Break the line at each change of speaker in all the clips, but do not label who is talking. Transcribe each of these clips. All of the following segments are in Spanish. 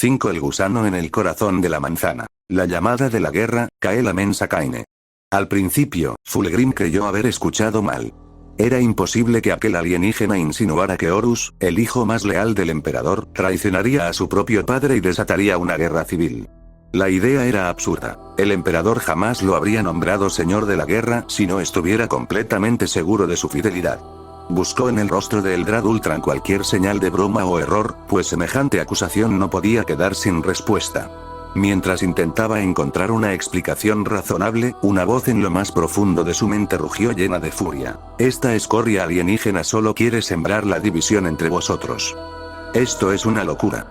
5. El gusano en el corazón de la manzana. La llamada de la guerra, Kaela Mensa Kaine. Al principio, Fulgrim creyó haber escuchado mal. Era imposible que aquel alienígena insinuara que Horus, el hijo más leal del emperador, traicionaría a su propio padre y desataría una guerra civil. La idea era absurda. El emperador jamás lo habría nombrado señor de la guerra si no estuviera completamente seguro de su fidelidad. Buscó en el rostro de Eldrad Ultran cualquier señal de broma o error, pues semejante acusación no podía quedar sin respuesta. Mientras intentaba encontrar una explicación razonable, una voz en lo más profundo de su mente rugió llena de furia. Esta escoria alienígena solo quiere sembrar la división entre vosotros. Esto es una locura.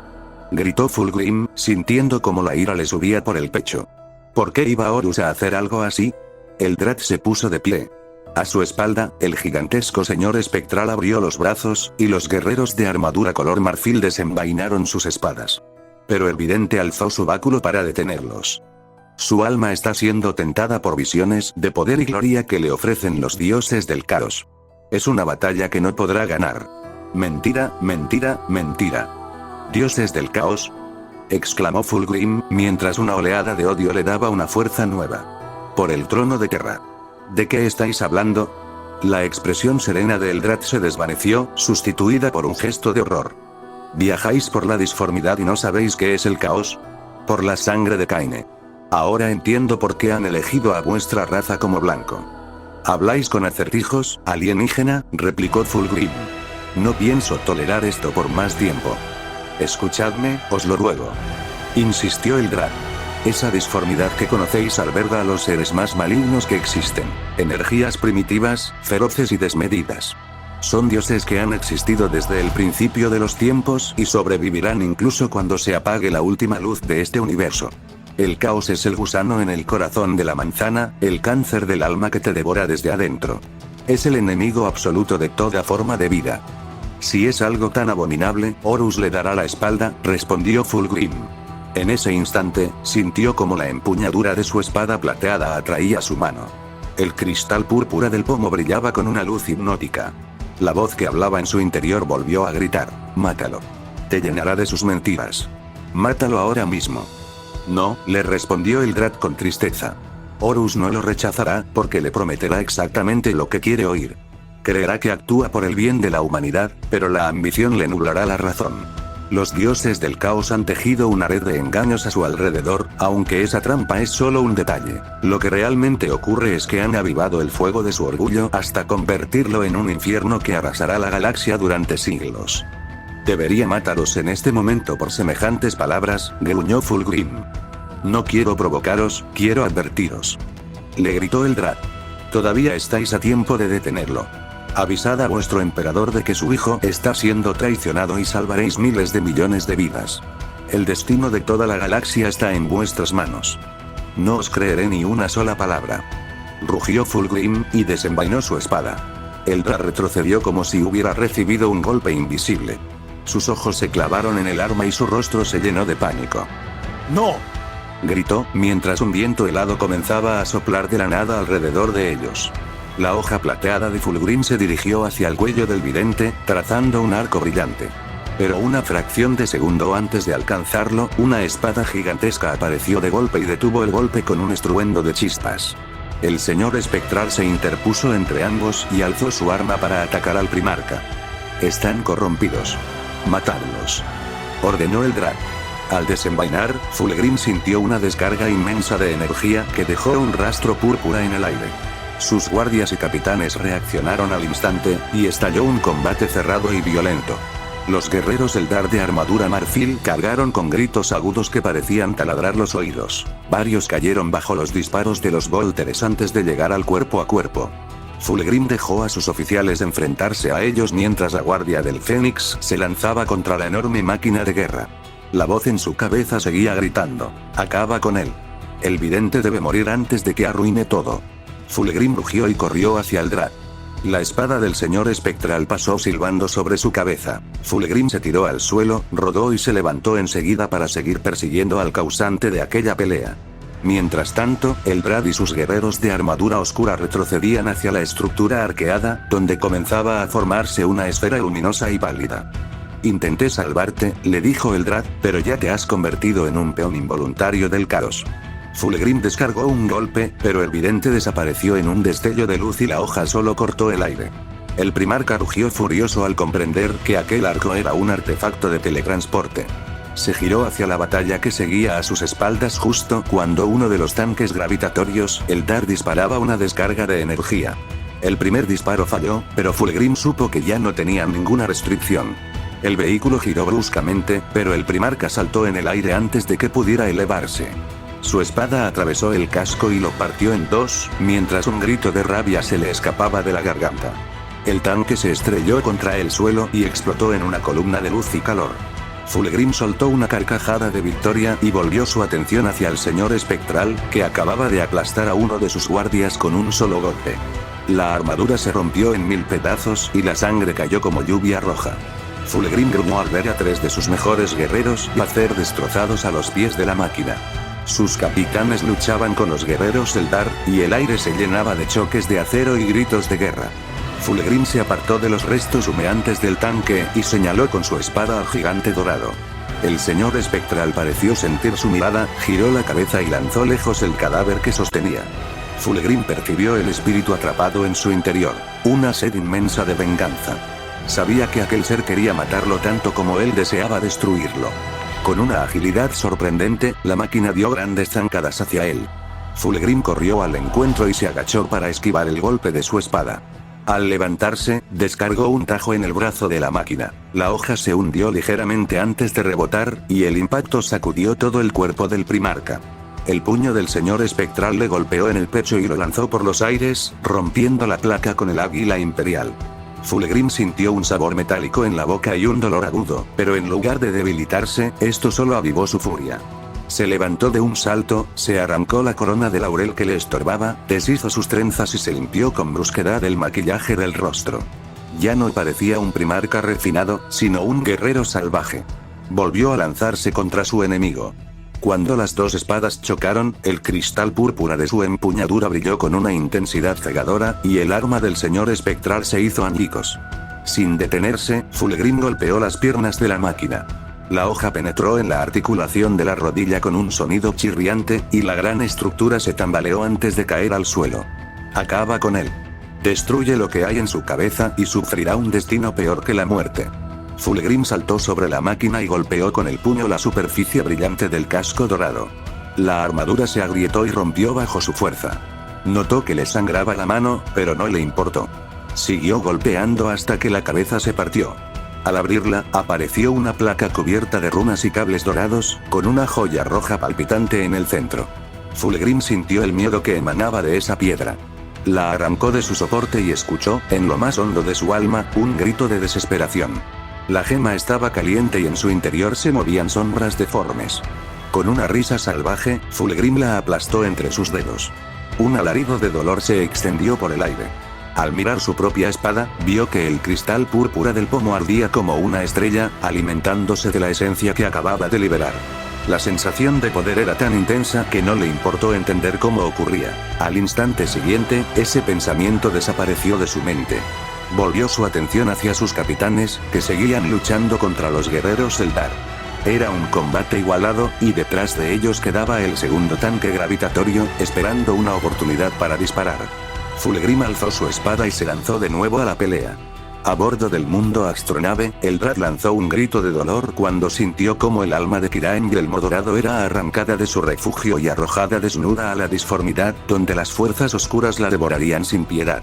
Gritó Fulgrim, sintiendo como la ira le subía por el pecho. ¿Por qué iba Horus a hacer algo así? Eldrad se puso de pie. A su espalda, el gigantesco señor espectral abrió los brazos, y los guerreros de armadura color marfil desenvainaron sus espadas. Pero el vidente alzó su báculo para detenerlos. Su alma está siendo tentada por visiones de poder y gloria que le ofrecen los dioses del caos. Es una batalla que no podrá ganar. Mentira, mentira, mentira. ¿Dioses del caos? Exclamó Fulgrim, mientras una oleada de odio le daba una fuerza nueva. Por el trono de Terra. ¿De qué estáis hablando? La expresión serena de Eldrad se desvaneció, sustituida por un gesto de horror. ¿Viajáis por la disformidad y no sabéis qué es el caos? Por la sangre de Kaine. Ahora entiendo por qué han elegido a vuestra raza como blanco. ¿Habláis con acertijos, alienígena?, replicó Fulgrim. No pienso tolerar esto por más tiempo. Escuchadme, os lo ruego. Insistió Eldrad. Esa disformidad que conocéis alberga a los seres más malignos que existen. Energías primitivas, feroces y desmedidas. Son dioses que han existido desde el principio de los tiempos y sobrevivirán incluso cuando se apague la última luz de este universo. El caos es el gusano en el corazón de la manzana, el cáncer del alma que te devora desde adentro. Es el enemigo absoluto de toda forma de vida. Si es algo tan abominable, Horus le dará la espalda, respondió Fulgrim. En ese instante, sintió como la empuñadura de su espada plateada atraía su mano. El cristal púrpura del pomo brillaba con una luz hipnótica. La voz que hablaba en su interior volvió a gritar: «Mátalo. Te llenará de sus mentiras. Mátalo ahora mismo». «No», le respondió Eldrad con tristeza. Horus no lo rechazará, porque le prometerá exactamente lo que quiere oír. Creerá que actúa por el bien de la humanidad, pero la ambición le nublará la razón. Los dioses del caos han tejido una red de engaños a su alrededor, aunque esa trampa es solo un detalle. Lo que realmente ocurre es que han avivado el fuego de su orgullo hasta convertirlo en un infierno que arrasará la galaxia durante siglos. Debería mataros en este momento por semejantes palabras, gruñó Fulgrim. No quiero provocaros, quiero advertiros. Le gritó Eldrad. Todavía estáis a tiempo de detenerlo. Avisad a vuestro emperador de que su hijo está siendo traicionado y salvaréis miles de millones de vidas. El destino de toda la galaxia está en vuestras manos. No os creeré ni una sola palabra. Rugió Fulgrim, y desenvainó su espada. Eldrad retrocedió como si hubiera recibido un golpe invisible. Sus ojos se clavaron en el arma y su rostro se llenó de pánico. ¡No!, gritó, mientras un viento helado comenzaba a soplar de la nada alrededor de ellos. La hoja plateada de Fulgrim se dirigió hacia el cuello del vidente, trazando un arco brillante. Pero una fracción de segundo antes de alcanzarlo, una espada gigantesca apareció de golpe y detuvo el golpe con un estruendo de chispas. El señor espectral se interpuso entre ambos y alzó su arma para atacar al primarca. «Están corrompidos. Matadlos», ordenó Eldrad. Al desenvainar, Fulgrim sintió una descarga inmensa de energía que dejó un rastro púrpura en el aire. Sus guardias y capitanes reaccionaron al instante, y estalló un combate cerrado y violento. Los guerreros Eldar de armadura marfil cargaron con gritos agudos que parecían taladrar los oídos. Varios cayeron bajo los disparos de los Volteres antes de llegar al cuerpo a cuerpo. Fulgrim dejó a sus oficiales enfrentarse a ellos mientras la guardia del Fénix se lanzaba contra la enorme máquina de guerra. La voz en su cabeza seguía gritando: «Acaba con él. El vidente debe morir antes de que arruine todo». Fulgrim rugió y corrió hacia Eldrad. La espada del señor espectral pasó silbando sobre su cabeza. Fulgrim se tiró al suelo, rodó y se levantó enseguida para seguir persiguiendo al causante de aquella pelea. Mientras tanto, Eldrad y sus guerreros de armadura oscura retrocedían hacia la estructura arqueada, donde comenzaba a formarse una esfera luminosa y pálida. Intenté salvarte, le dijo Eldrad, pero ya te has convertido en un peón involuntario del caos. Fulgrim descargó un golpe, pero el vidente desapareció en un destello de luz y la hoja solo cortó el aire. El primarca rugió furioso al comprender que aquel arco era un artefacto de teletransporte. Se giró hacia la batalla que seguía a sus espaldas justo cuando uno de los tanques gravitatorios, Eldar, disparaba una descarga de energía. El primer disparo falló, pero Fulgrim supo que ya no tenía ninguna restricción. El vehículo giró bruscamente, pero el primarca saltó en el aire antes de que pudiera elevarse. Su espada atravesó el casco y lo partió en dos, mientras un grito de rabia se le escapaba de la garganta. El tanque se estrelló contra el suelo y explotó en una columna de luz y calor. Fulgrim soltó una carcajada de victoria y volvió su atención hacia el señor espectral, que acababa de aplastar a uno de sus guardias con un solo golpe. La armadura se rompió en 1000 pedazos y la sangre cayó como lluvia roja. Fulgrim gruñó al ver a 3 de sus mejores guerreros yacer destrozados a los pies de la máquina. Sus capitanes luchaban con los guerreros Eldar, y el aire se llenaba de choques de acero y gritos de guerra. Fulgrim se apartó de los restos humeantes del tanque y señaló con su espada al gigante dorado. El señor espectral pareció sentir su mirada, giró la cabeza y lanzó lejos el cadáver que sostenía. Fulgrim percibió el espíritu atrapado en su interior, una sed inmensa de venganza. Sabía que aquel ser quería matarlo tanto como él deseaba destruirlo. Con una agilidad sorprendente, la máquina dio grandes zancadas hacia él. Fulgrim corrió al encuentro y se agachó para esquivar el golpe de su espada. Al levantarse, descargó un tajo en el brazo de la máquina. La hoja se hundió ligeramente antes de rebotar, y el impacto sacudió todo el cuerpo del primarca. El puño del señor espectral le golpeó en el pecho y lo lanzó por los aires, rompiendo la placa con el águila imperial. Fulgrim sintió un sabor metálico en la boca y un dolor agudo, pero en lugar de debilitarse, esto solo avivó su furia. Se levantó de un salto, se arrancó la corona de laurel que le estorbaba, deshizo sus trenzas y se limpió con brusquedad el maquillaje del rostro. Ya no parecía un primarca refinado, sino un guerrero salvaje. Volvió a lanzarse contra su enemigo. Cuando las dos espadas chocaron, el cristal púrpura de su empuñadura brilló con una intensidad cegadora, y el arma del señor espectral se hizo añicos. Sin detenerse, Fulgrim golpeó las piernas de la máquina. La hoja penetró en la articulación de la rodilla con un sonido chirriante, y la gran estructura se tambaleó antes de caer al suelo. Acaba con él. Destruye lo que hay en su cabeza y sufrirá un destino peor que la muerte. Fulgrim saltó sobre la máquina y golpeó con el puño la superficie brillante del casco dorado. La armadura se agrietó y rompió bajo su fuerza. Notó que le sangraba la mano, pero no le importó. Siguió golpeando hasta que la cabeza se partió. Al abrirla, apareció una placa cubierta de runas y cables dorados, con una joya roja palpitante en el centro. Fulgrim sintió el miedo que emanaba de esa piedra. La arrancó de su soporte y escuchó, en lo más hondo de su alma, un grito de desesperación. La gema estaba caliente y en su interior se movían sombras deformes. Con una risa salvaje, Fulgrim la aplastó entre sus dedos. Un alarido de dolor se extendió por el aire. Al mirar su propia espada, vio que el cristal púrpura del pomo ardía como una estrella, alimentándose de la esencia que acababa de liberar. La sensación de poder era tan intensa que no le importó entender cómo ocurría. Al instante siguiente, ese pensamiento desapareció de su mente. Volvió su atención hacia sus capitanes, que seguían luchando contra los guerreros Eldar. Era un combate igualado, y detrás de ellos quedaba el segundo tanque gravitatorio, esperando una oportunidad para disparar. Fulgrim alzó su espada y se lanzó de nuevo a la pelea. A bordo del mundo astronave, Eldrad lanzó un grito de dolor cuando sintió cómo el alma de Kirain el Dorado era arrancada de su refugio y arrojada desnuda a la disformidad, donde las fuerzas oscuras la devorarían sin piedad.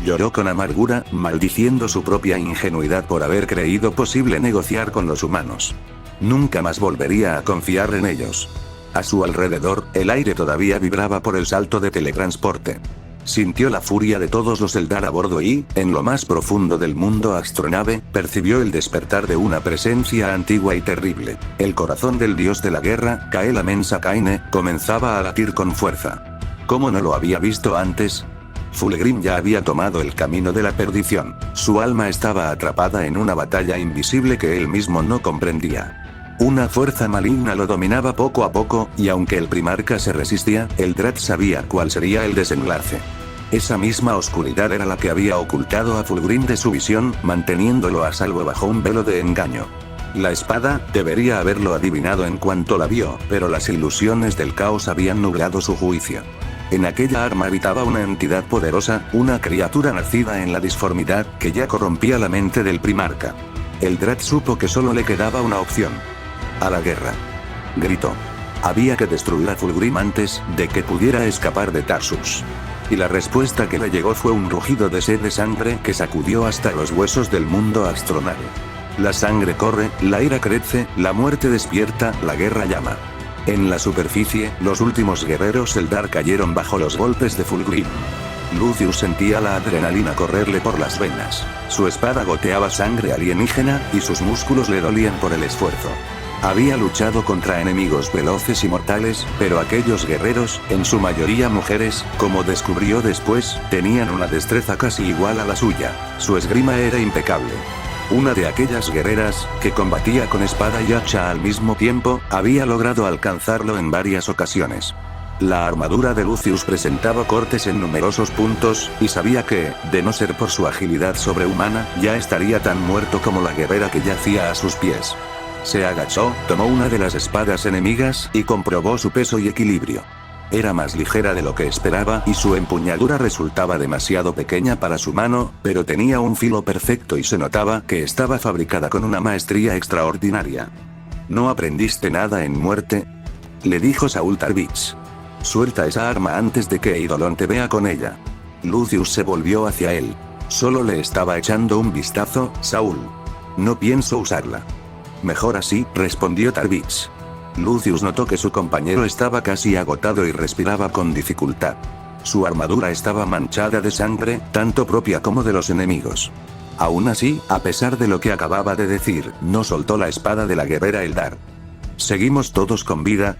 Lloró con amargura, maldiciendo su propia ingenuidad por haber creído posible negociar con los humanos. Nunca más volvería a confiar en ellos. A su alrededor, el aire todavía vibraba por el salto de teletransporte. Sintió la furia de todos los Eldar a bordo y, en lo más profundo del mundo astronave, percibió el despertar de una presencia antigua y terrible. El corazón del dios de la guerra, Kael Mensa Kaine, comenzaba a latir con fuerza. ¿Cómo no lo había visto antes? Fulgrim ya había tomado el camino de la perdición. Su alma estaba atrapada en una batalla invisible que él mismo no comprendía. Una fuerza maligna lo dominaba poco a poco, y aunque el primarca se resistía, Eldrad sabía cuál sería el desenlace. Esa misma oscuridad era la que había ocultado a Fulgrim de su visión, manteniéndolo a salvo bajo un velo de engaño. La espada, debería haberlo adivinado en cuanto la vio, pero las ilusiones del caos habían nublado su juicio. En aquella arma habitaba una entidad poderosa, una criatura nacida en la disformidad, que ya corrompía la mente del primarca. Eldrad supo que solo le quedaba una opción. A la guerra. Gritó. Había que destruir a Fulgrim antes de que pudiera escapar de Tarsus. Y la respuesta que le llegó fue un rugido de sed de sangre que sacudió hasta los huesos del mundo astronave. La sangre corre, la ira crece, la muerte despierta, la guerra llama. En la superficie, los últimos guerreros Eldar cayeron bajo los golpes de Fulgrim. Lucius sentía la adrenalina correrle por las venas. Su espada goteaba sangre alienígena, y sus músculos le dolían por el esfuerzo. Había luchado contra enemigos veloces y mortales, pero aquellos guerreros, en su mayoría mujeres, como descubrió después, tenían una destreza casi igual a la suya. Su esgrima era impecable. Una de aquellas guerreras, que combatía con espada y hacha al mismo tiempo, había logrado alcanzarlo en varias ocasiones. La armadura de Lucius presentaba cortes en numerosos puntos, y sabía que, de no ser por su agilidad sobrehumana, ya estaría tan muerto como la guerrera que yacía a sus pies. Se agachó, tomó una de las espadas enemigas, y comprobó su peso y equilibrio. Era más ligera de lo que esperaba, y su empuñadura resultaba demasiado pequeña para su mano, pero tenía un filo perfecto y se notaba que estaba fabricada con una maestría extraordinaria. ¿No aprendiste nada en muerte?, le dijo Saul Tarvitz. Suelta esa arma antes de que Eidolon te vea con ella. Lucius se volvió hacia él. Solo le estaba echando un vistazo, Saul. No pienso usarla. Mejor así, respondió Tarvitz. Lucius notó que su compañero estaba casi agotado y respiraba con dificultad. Su armadura estaba manchada de sangre, tanto propia como de los enemigos. Aún así, a pesar de lo que acababa de decir, no soltó la espada de la guerrera Eldar. ¿Seguimos todos con vida?,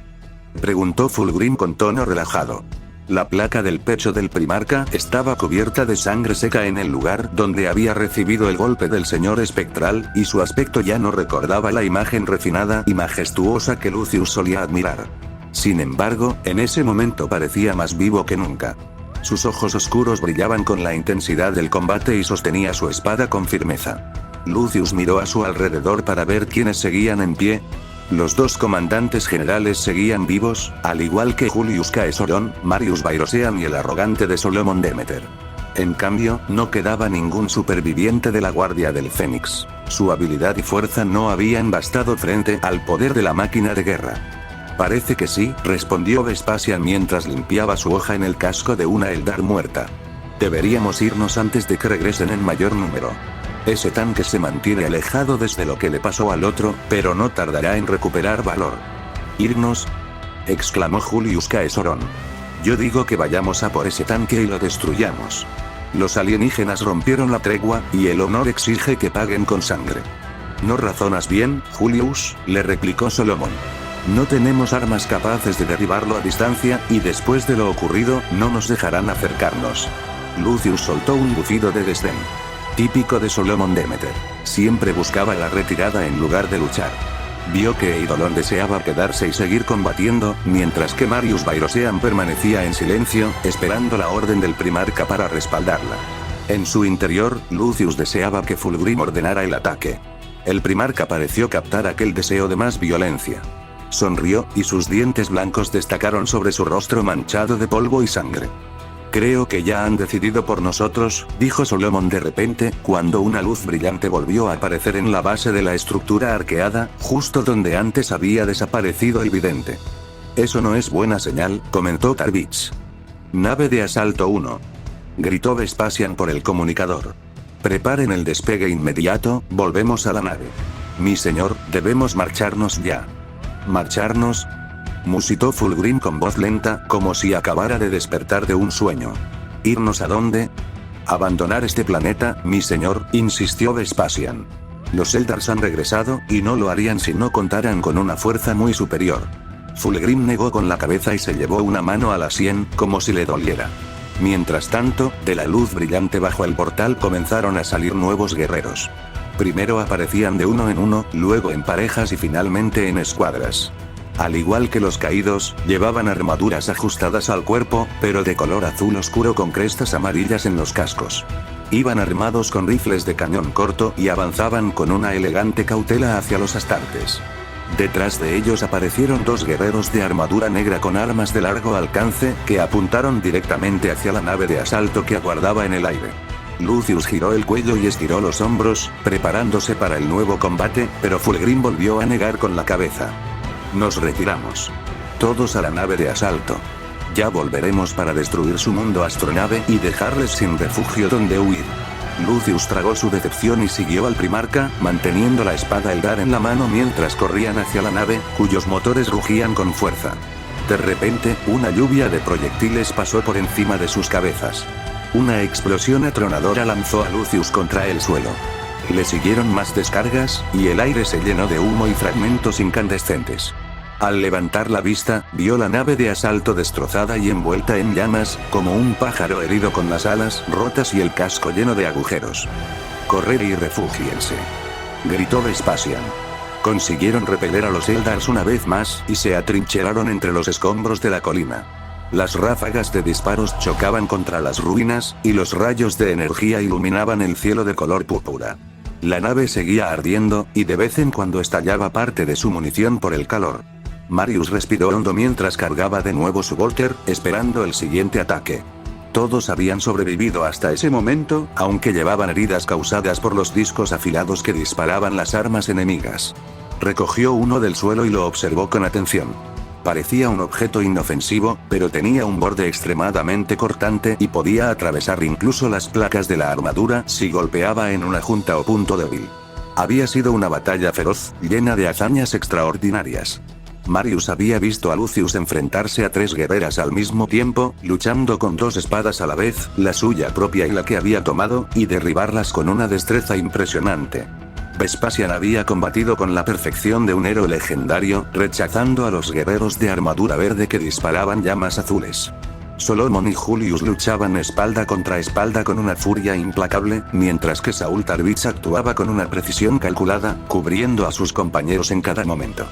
preguntó Fulgrim con tono relajado. La placa del pecho del primarca estaba cubierta de sangre seca en el lugar donde había recibido el golpe del señor espectral, y su aspecto ya no recordaba la imagen refinada y majestuosa que Lucius solía admirar. Sin embargo, en ese momento parecía más vivo que nunca. Sus ojos oscuros brillaban con la intensidad del combate y sostenía su espada con firmeza. Lucius miró a su alrededor para ver quiénes seguían en pie. Los dos comandantes generales seguían vivos, al igual que Julius Caesoron, Marius Bairosean y el arrogante de Solomon Demeter. En cambio, no quedaba ningún superviviente de la Guardia del Fénix. Su habilidad y fuerza no habían bastado frente al poder de la máquina de guerra. Parece que sí, respondió Vespasian mientras limpiaba su hoja en el casco de una Eldar muerta. Deberíamos irnos antes de que regresen en mayor número. Ese tanque se mantiene alejado desde lo que le pasó al otro, pero no tardará en recuperar valor. ¿Irnos?, exclamó Julius Caesoron. Yo digo que vayamos a por ese tanque y lo destruyamos. Los alienígenas rompieron la tregua, y el honor exige que paguen con sangre. ¿No razonas bien, Julius?, le replicó Solomon. No tenemos armas capaces de derribarlo a distancia, y después de lo ocurrido, no nos dejarán acercarnos. Lucius soltó un bufido de desdén. Típico de Solomon Demeter. Siempre buscaba la retirada en lugar de luchar. Vio que Eidolon deseaba quedarse y seguir combatiendo, mientras que Marius Bairosean permanecía en silencio, esperando la orden del primarca para respaldarla. En su interior, Lucius deseaba que Fulgrim ordenara el ataque. El primarca pareció captar aquel deseo de más violencia. Sonrió, y sus dientes blancos destacaron sobre su rostro manchado de polvo y sangre. Creo que ya han decidido por nosotros, dijo Solomon de repente, cuando una luz brillante volvió a aparecer en la base de la estructura arqueada, justo donde antes había desaparecido el vidente. Eso no es buena señal, comentó Tarvitz. Nave de asalto 1. Gritó Vespasian por el comunicador. Preparen el despegue inmediato, volvemos a la nave. Mi señor, debemos marcharnos ya. ¿Marcharnos?, musitó Fulgrim con voz lenta, como si acabara de despertar de un sueño. ¿Irnos a dónde? Abandonar este planeta, mi señor, insistió Vespasian. Los Eldars han regresado, y no lo harían si no contaran con una fuerza muy superior. Fulgrim negó con la cabeza y se llevó una mano a la sien, como si le doliera. Mientras tanto, de la luz brillante bajo el portal comenzaron a salir nuevos guerreros. Primero aparecían de uno en uno, luego en parejas y finalmente en escuadras. Al igual que los caídos, llevaban armaduras ajustadas al cuerpo, pero de color azul oscuro con crestas amarillas en los cascos. Iban armados con rifles de cañón corto y avanzaban con una elegante cautela hacia los astartes. Detrás de ellos aparecieron dos guerreros de armadura negra con armas de largo alcance, que apuntaron directamente hacia la nave de asalto que aguardaba en el aire. Lucius giró el cuello y estiró los hombros, preparándose para el nuevo combate, pero Fulgrim volvió a negar con la cabeza. Nos retiramos. Todos a la nave de asalto. Ya volveremos para destruir su mundo astronave y dejarles sin refugio donde huir. Lucius tragó su decepción y siguió al primarca, manteniendo la espada Eldar en la mano mientras corrían hacia la nave, cuyos motores rugían con fuerza. De repente, una lluvia de proyectiles pasó por encima de sus cabezas. Una explosión atronadora lanzó a Lucius contra el suelo. Le siguieron más descargas, y el aire se llenó de humo y fragmentos incandescentes. Al levantar la vista, vio la nave de asalto destrozada y envuelta en llamas, como un pájaro herido con las alas rotas y el casco lleno de agujeros. «Corred y refúgiense», gritó Vespasian. Consiguieron repeler a los Eldars una vez más, y se atrincheraron entre los escombros de la colina. Las ráfagas de disparos chocaban contra las ruinas, y los rayos de energía iluminaban el cielo de color púrpura. La nave seguía ardiendo, y de vez en cuando estallaba parte de su munición por el calor. Marius respiró hondo mientras cargaba de nuevo su Volter, esperando el siguiente ataque. Todos habían sobrevivido hasta ese momento, aunque llevaban heridas causadas por los discos afilados que disparaban las armas enemigas. Recogió uno del suelo y lo observó con atención. Parecía un objeto inofensivo, pero tenía un borde extremadamente cortante y podía atravesar incluso las placas de la armadura si golpeaba en una junta o punto débil. Había sido una batalla feroz, llena de hazañas extraordinarias. Marius había visto a Lucius enfrentarse a 3 guerreras al mismo tiempo, luchando con 2 espadas a la vez, la suya propia y la que había tomado, y derribarlas con una destreza impresionante. Vespasian había combatido con la perfección de un héroe legendario, rechazando a los guerreros de armadura verde que disparaban llamas azules. Solomon y Julius luchaban espalda contra espalda con una furia implacable, mientras que Saúl Tarvitz actuaba con una precisión calculada, cubriendo a sus compañeros en cada momento.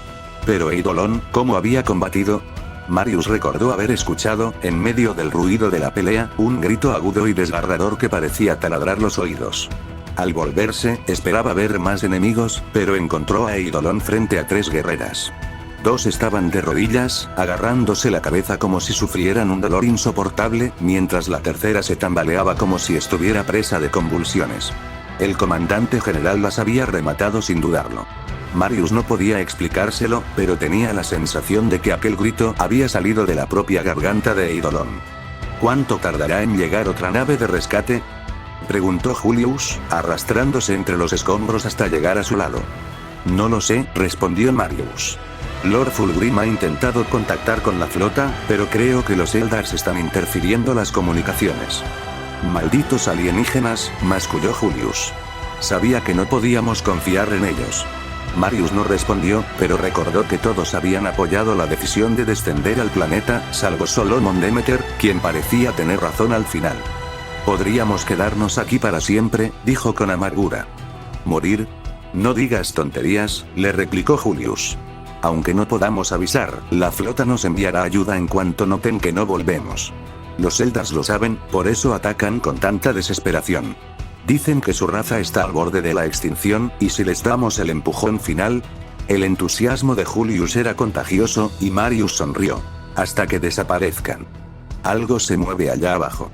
Pero Eidolon, ¿cómo había combatido? Marius recordó haber escuchado, en medio del ruido de la pelea, un grito agudo y desgarrador que parecía taladrar los oídos. Al volverse, esperaba ver más enemigos, pero encontró a Eidolon frente a 3 guerreras. 2 estaban de rodillas, agarrándose la cabeza como si sufrieran un dolor insoportable, mientras la tercera se tambaleaba como si estuviera presa de convulsiones. El comandante general las había rematado sin dudarlo. Marius no podía explicárselo, pero tenía la sensación de que aquel grito había salido de la propia garganta de Eidolon. ¿Cuánto tardará en llegar otra nave de rescate?, preguntó Julius, arrastrándose entre los escombros hasta llegar a su lado. No lo sé, respondió Marius. Lord Fulgrim ha intentado contactar con la flota, pero creo que los Eldars están interfiriendo las comunicaciones. Malditos alienígenas, masculló Julius. Sabía que no podíamos confiar en ellos. Marius no respondió, pero recordó que todos habían apoyado la decisión de descender al planeta, salvo Solomon Demeter, quien parecía tener razón al final. Podríamos quedarnos aquí para siempre, dijo con amargura. ¿Morir? No digas tonterías, le replicó Julius. Aunque no podamos avisar, la flota nos enviará ayuda en cuanto noten que no volvemos. Los Eldars lo saben, por eso atacan con tanta desesperación. Dicen que su raza está al borde de la extinción, y si les damos el empujón final... El entusiasmo de Julius era contagioso, y Marius sonrió. Hasta que desaparezcan. Algo se mueve allá abajo,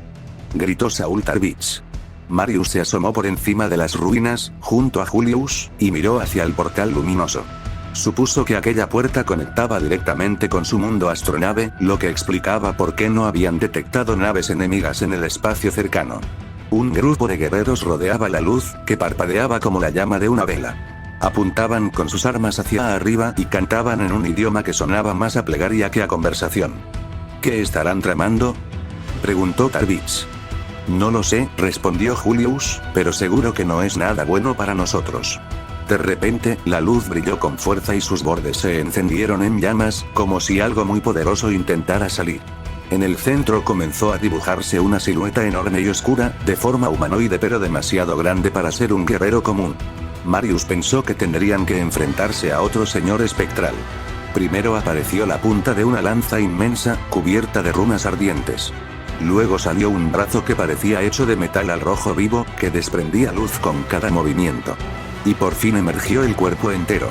gritó Saúl Tarvitz. Marius se asomó por encima de las ruinas, junto a Julius, y miró hacia el portal luminoso. Supuso que aquella puerta conectaba directamente con su mundo astronave, lo que explicaba por qué no habían detectado naves enemigas en el espacio cercano. Un grupo de guerreros rodeaba la luz, que parpadeaba como la llama de una vela. Apuntaban con sus armas hacia arriba y cantaban en un idioma que sonaba más a plegaria que a conversación. ¿Qué estarán tramando?, preguntó Tarvitz. No lo sé, respondió Julius, pero seguro que no es nada bueno para nosotros. De repente, la luz brilló con fuerza y sus bordes se encendieron en llamas, como si algo muy poderoso intentara salir. En el centro comenzó a dibujarse una silueta enorme y oscura, de forma humanoide pero demasiado grande para ser un guerrero común. Marius pensó que tendrían que enfrentarse a otro señor espectral. Primero apareció la punta de una lanza inmensa, cubierta de runas ardientes. Luego salió un brazo que parecía hecho de metal al rojo vivo, que desprendía luz con cada movimiento. Y por fin emergió el cuerpo entero.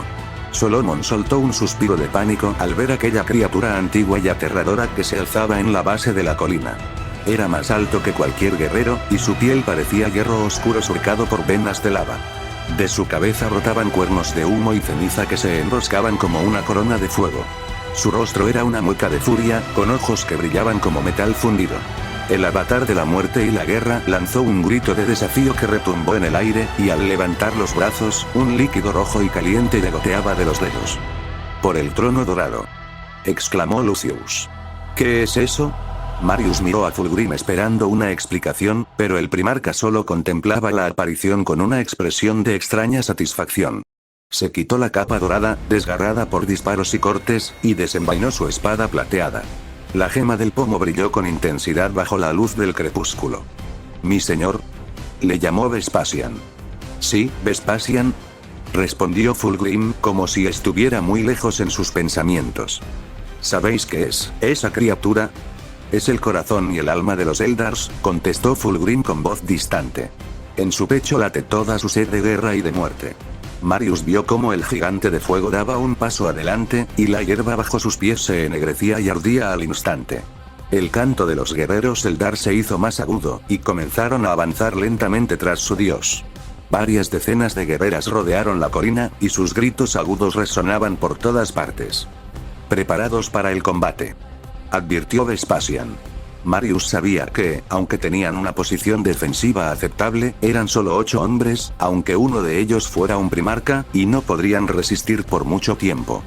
Solomon soltó un suspiro de pánico al ver aquella criatura antigua y aterradora que se alzaba en la base de la colina. Era más alto que cualquier guerrero, y su piel parecía hierro oscuro surcado por venas de lava. De su cabeza brotaban cuernos de humo y ceniza que se enroscaban como una corona de fuego. Su rostro era una mueca de furia, con ojos que brillaban como metal fundido. El avatar de la muerte y la guerra lanzó un grito de desafío que retumbó en el aire, y al levantar los brazos, un líquido rojo y caliente le goteaba de los dedos. «Por el trono dorado», exclamó Lucius. «¿Qué es eso?». Marius miró a Fulgrim esperando una explicación, pero el primarca solo contemplaba la aparición con una expresión de extraña satisfacción. Se quitó la capa dorada, desgarrada por disparos y cortes, y desenvainó su espada plateada. La gema del pomo brilló con intensidad bajo la luz del crepúsculo. «Mi señor», le llamó Vespasian. «Sí, Vespasian», respondió Fulgrim, como si estuviera muy lejos en sus pensamientos. «¿Sabéis qué es esa criatura?». «Es el corazón y el alma de los Eldars», contestó Fulgrim con voz distante. En su pecho late toda su sed de guerra y de muerte. Marius vio cómo el gigante de fuego daba un paso adelante, y la hierba bajo sus pies se ennegrecía y ardía al instante. El canto de los guerreros Eldar se hizo más agudo, y comenzaron a avanzar lentamente tras su dios. Varias decenas de guerreras rodearon la colina, y sus gritos agudos resonaban por todas partes. «Preparados para el combate», advirtió Vespasian. Marius sabía que, aunque tenían una posición defensiva aceptable, eran solo 8 hombres, aunque uno de ellos fuera un primarca, y no podrían resistir por mucho tiempo.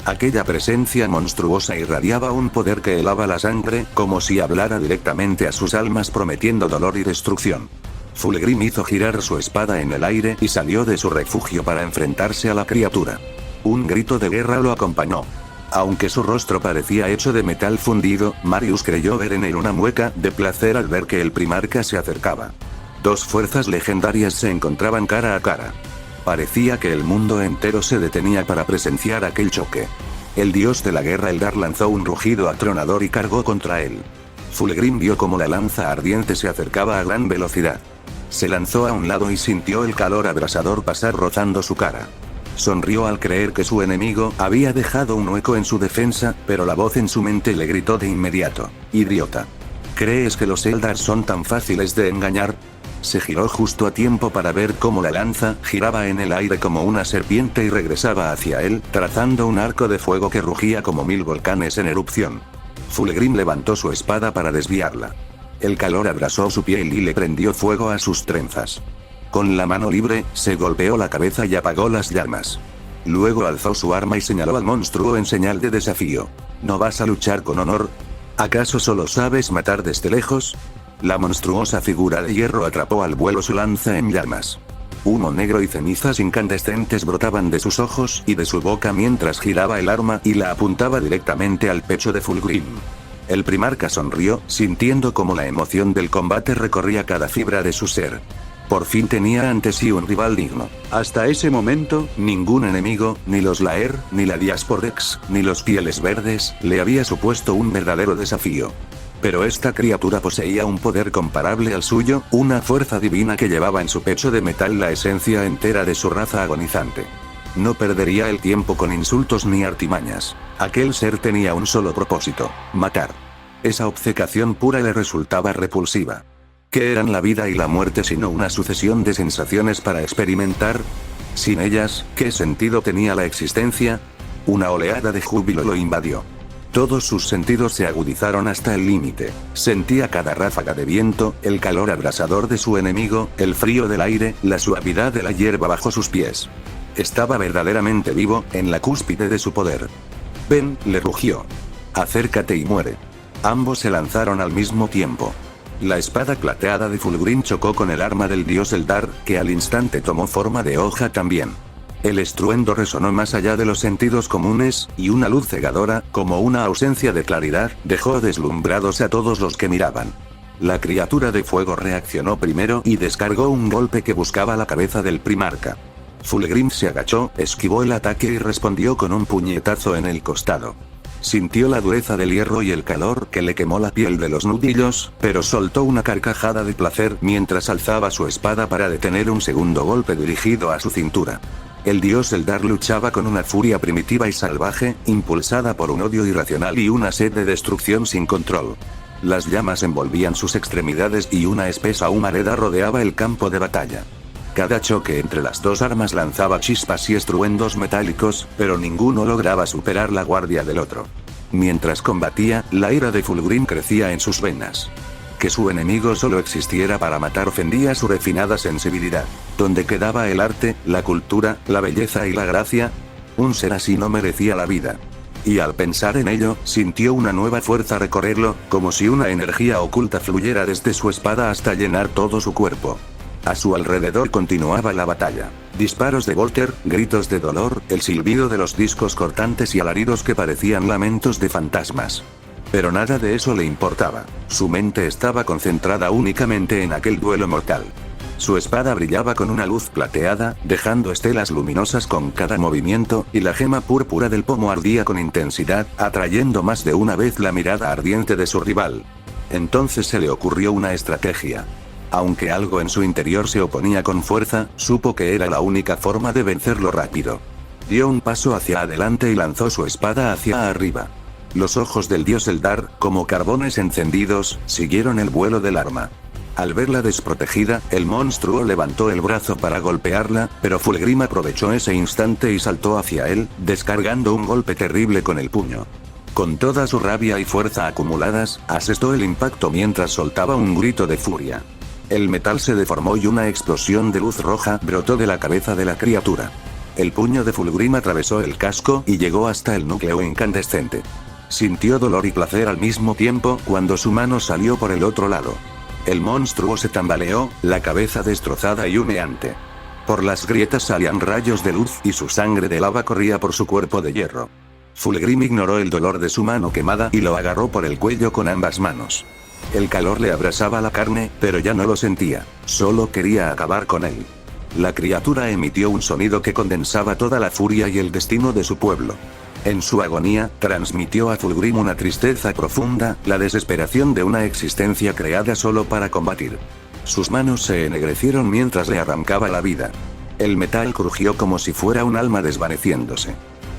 Aquella presencia monstruosa irradiaba un poder que helaba la sangre, como si hablara directamente a sus almas prometiendo dolor y destrucción. Fulgrim hizo girar su espada en el aire y salió de su refugio para enfrentarse a la criatura. Un grito de guerra lo acompañó. Aunque su rostro parecía hecho de metal fundido, Marius creyó ver en él una mueca de placer al ver que el primarca se acercaba. Dos fuerzas legendarias se encontraban cara a cara. Parecía que el mundo entero se detenía para presenciar aquel choque. El dios de la guerra Eldar lanzó un rugido atronador y cargó contra él. Fulgrim vio como la lanza ardiente se acercaba a gran velocidad. Se lanzó a un lado y sintió el calor abrasador pasar rozando su cara. Sonrió al creer que su enemigo había dejado un hueco en su defensa, pero la voz en su mente le gritó de inmediato: «Idiota. ¿Crees que los Eldar son tan fáciles de engañar?». Se giró justo a tiempo para ver cómo la lanza giraba en el aire como una serpiente y regresaba hacia él, trazando un arco de fuego que rugía como 1000 volcanes en erupción. Fulgrim levantó su espada para desviarla. El calor abrasó su piel y le prendió fuego a sus trenzas. Con la mano libre, se golpeó la cabeza y apagó las llamas. Luego alzó su arma y señaló al monstruo en señal de desafío. «¿No vas a luchar con honor? ¿Acaso solo sabes matar desde lejos?». La monstruosa figura de hierro atrapó al vuelo su lanza en llamas. Humo negro y cenizas incandescentes brotaban de sus ojos y de su boca mientras giraba el arma y la apuntaba directamente al pecho de Fulgrim. El primarca sonrió, sintiendo como la emoción del combate recorría cada fibra de su ser. Por fin tenía ante sí un rival digno. Hasta ese momento, ningún enemigo, ni los Laer, ni la Diasporex, ni los Pieles Verdes, le había supuesto un verdadero desafío. Pero esta criatura poseía un poder comparable al suyo, una fuerza divina que llevaba en su pecho de metal la esencia entera de su raza agonizante. No perdería el tiempo con insultos ni artimañas. Aquel ser tenía un solo propósito: matar. Esa obcecación pura le resultaba repulsiva. ¿Qué eran la vida y la muerte sino una sucesión de sensaciones para experimentar? Sin ellas, ¿qué sentido tenía la existencia? Una oleada de júbilo lo invadió. Todos sus sentidos se agudizaron hasta el límite. Sentía cada ráfaga de viento, el calor abrasador de su enemigo, el frío del aire, la suavidad de la hierba bajo sus pies. Estaba verdaderamente vivo, en la cúspide de su poder. «Ven», le rugió. «Acércate y muere». Ambos se lanzaron al mismo tiempo. La espada plateada de Fulgrim chocó con el arma del dios Eldar, que al instante tomó forma de hoja también. El estruendo resonó más allá de los sentidos comunes, y una luz cegadora, como una ausencia de claridad, dejó deslumbrados a todos los que miraban. La criatura de fuego reaccionó primero y descargó un golpe que buscaba la cabeza del primarca. Fulgrim se agachó, esquivó el ataque y respondió con un puñetazo en el costado. Sintió la dureza del hierro y el calor que le quemó la piel de los nudillos, pero soltó una carcajada de placer mientras alzaba su espada para detener un segundo golpe dirigido a su cintura. El dios Eldar luchaba con una furia primitiva y salvaje, impulsada por un odio irracional y una sed de destrucción sin control. Las llamas envolvían sus extremidades y una espesa humareda rodeaba el campo de batalla. Cada choque entre las dos armas lanzaba chispas y estruendos metálicos, pero ninguno lograba superar la guardia del otro. Mientras combatía, la ira de Fulgrim crecía en sus venas. Que su enemigo solo existiera para matar ofendía su refinada sensibilidad. ¿Dónde quedaba el arte, la cultura, la belleza y la gracia? Un ser así no merecía la vida. Y al pensar en ello, sintió una nueva fuerza recorrerlo, como si una energía oculta fluyera desde su espada hasta llenar todo su cuerpo. A su alrededor continuaba la batalla. Disparos de Volter, gritos de dolor, el silbido de los discos cortantes y alaridos que parecían lamentos de fantasmas. Pero nada de eso le importaba. Su mente estaba concentrada únicamente en aquel duelo mortal. Su espada brillaba con una luz plateada, dejando estelas luminosas con cada movimiento, y la gema púrpura del pomo ardía con intensidad, atrayendo más de una vez la mirada ardiente de su rival. Entonces se le ocurrió una estrategia. Aunque algo en su interior se oponía con fuerza, supo que era la única forma de vencerlo rápido. Dio un paso hacia adelante y lanzó su espada hacia arriba. Los ojos del dios Eldar, como carbones encendidos, siguieron el vuelo del arma. Al verla desprotegida, el monstruo levantó el brazo para golpearla, pero Fulgrim aprovechó ese instante y saltó hacia él, descargando un golpe terrible con el puño. Con toda su rabia y fuerza acumuladas, asestó el impacto mientras soltaba un grito de furia. El metal se deformó y una explosión de luz roja brotó de la cabeza de la criatura. El puño de Fulgrim atravesó el casco y llegó hasta el núcleo incandescente. Sintió dolor y placer al mismo tiempo cuando su mano salió por el otro lado. El monstruo se tambaleó, la cabeza destrozada y humeante. Por las grietas salían rayos de luz y su sangre de lava corría por su cuerpo de hierro. Fulgrim ignoró el dolor de su mano quemada y lo agarró por el cuello con ambas manos. El calor le abrasaba la carne, pero ya no lo sentía, solo quería acabar con él. La criatura emitió un sonido que condensaba toda la furia y el destino de su pueblo. En su agonía, transmitió a Fulgrim una tristeza profunda, la desesperación de una existencia creada solo para combatir. Sus manos se ennegrecieron mientras le arrancaba la vida. El metal crujió como si fuera un alma desvaneciéndose.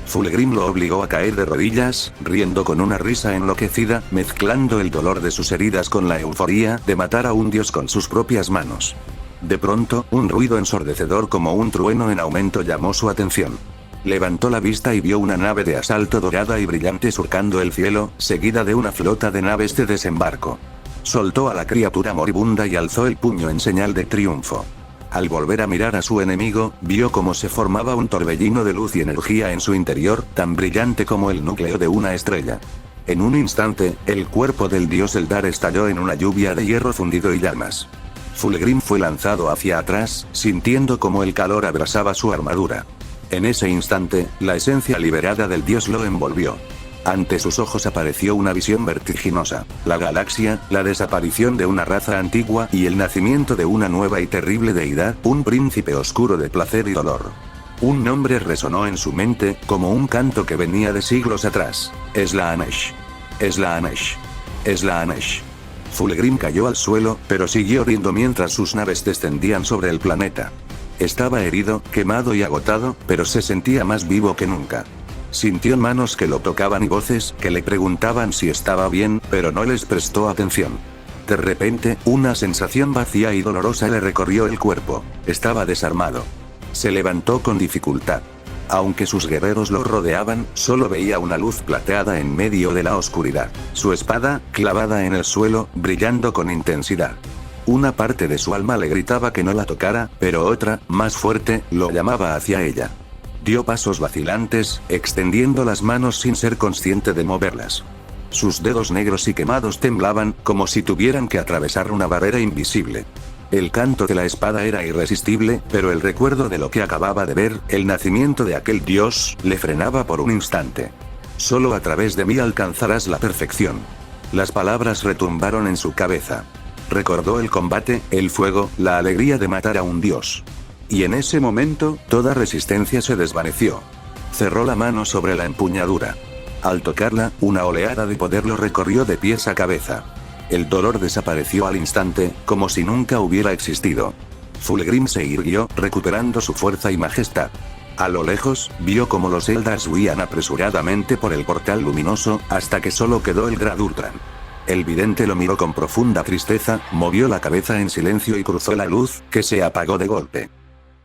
Fulgrim lo obligó a caer de rodillas, riendo con una risa enloquecida, mezclando el dolor de sus heridas con la euforia de matar a un dios con sus propias manos. De pronto, un ruido ensordecedor como un trueno en aumento llamó su atención. Levantó la vista y vio una nave de asalto dorada y brillante surcando el cielo, seguida de una flota de naves de desembarco. Soltó a la criatura moribunda y alzó el puño en señal de triunfo. Al volver a mirar a su enemigo, vio cómo se formaba un torbellino de luz y energía en su interior, tan brillante como el núcleo de una estrella. En un instante, el cuerpo del dios Eldar estalló en una lluvia de hierro fundido y llamas. Fulgrim fue lanzado hacia atrás, sintiendo como el calor abrasaba su armadura. En ese instante, la esencia liberada del dios lo envolvió. Ante sus ojos apareció una visión vertiginosa, la galaxia, la desaparición de una raza antigua y el nacimiento de una nueva y terrible deidad, un príncipe oscuro de placer y dolor. Un nombre resonó en su mente, como un canto que venía de siglos atrás: Slaanesh. Slaanesh. Slaanesh. Fulgrim cayó al suelo, pero siguió riendo mientras sus naves descendían sobre el planeta. Estaba herido, quemado y agotado, pero se sentía más vivo que nunca. Sintió manos que lo tocaban y voces que le preguntaban si estaba bien, pero no les prestó atención. De repente, una sensación vacía y dolorosa le recorrió el cuerpo. Estaba desarmado. Se levantó con dificultad. Aunque sus guerreros lo rodeaban, solo veía una luz plateada en medio de la oscuridad. Su espada, clavada en el suelo, brillando con intensidad. Una parte de su alma le gritaba que no la tocara, pero otra, más fuerte, lo llamaba hacia ella. Dio pasos vacilantes, extendiendo las manos sin ser consciente de moverlas. Sus dedos negros y quemados temblaban, como si tuvieran que atravesar una barrera invisible. El canto de la espada era irresistible, pero el recuerdo de lo que acababa de ver, el nacimiento de aquel dios, le frenaba por un instante. Solo a través de mí alcanzarás la perfección. Las palabras retumbaron en su cabeza. Recordó el combate, el fuego, la alegría de matar a un dios. Y en ese momento, toda resistencia se desvaneció. Cerró la mano sobre la empuñadura. Al tocarla, una oleada de poder lo recorrió de pies a cabeza. El dolor desapareció al instante, como si nunca hubiera existido. Fulgrim se irguió, recuperando su fuerza y majestad. A lo lejos, vio como los Eldars huían apresuradamente por el portal luminoso, hasta que solo quedó el Grad Ultran. El vidente lo miró con profunda tristeza, movió la cabeza en silencio y cruzó la luz, que se apagó de golpe.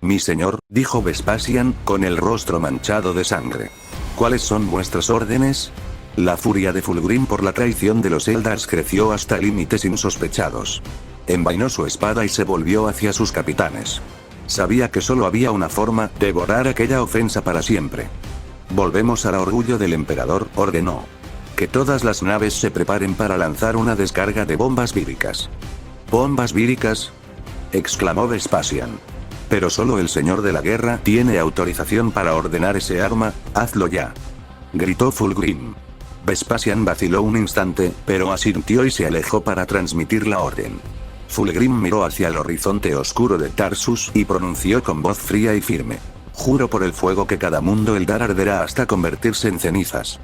Mi señor, dijo Vespasian, con el rostro manchado de sangre. ¿Cuáles son vuestras órdenes? La furia de Fulgrim por la traición de los Eldars creció hasta límites insospechados. Envainó su espada y se volvió hacia sus capitanes. Sabía que solo había una forma, devorar aquella ofensa para siempre. Volvemos al orgullo del emperador, ordenó. Que todas las naves se preparen para lanzar una descarga de bombas víricas. ¿Bombas víricas?, exclamó Vespasian. Pero solo el señor de la guerra tiene autorización para ordenar ese arma, hazlo ya. Gritó Fulgrim. Vespasian vaciló un instante, pero asintió y se alejó para transmitir la orden. Fulgrim miró hacia el horizonte oscuro de Tarsus y pronunció con voz fría y firme. Juro por el fuego que cada mundo Eldar arderá hasta convertirse en cenizas.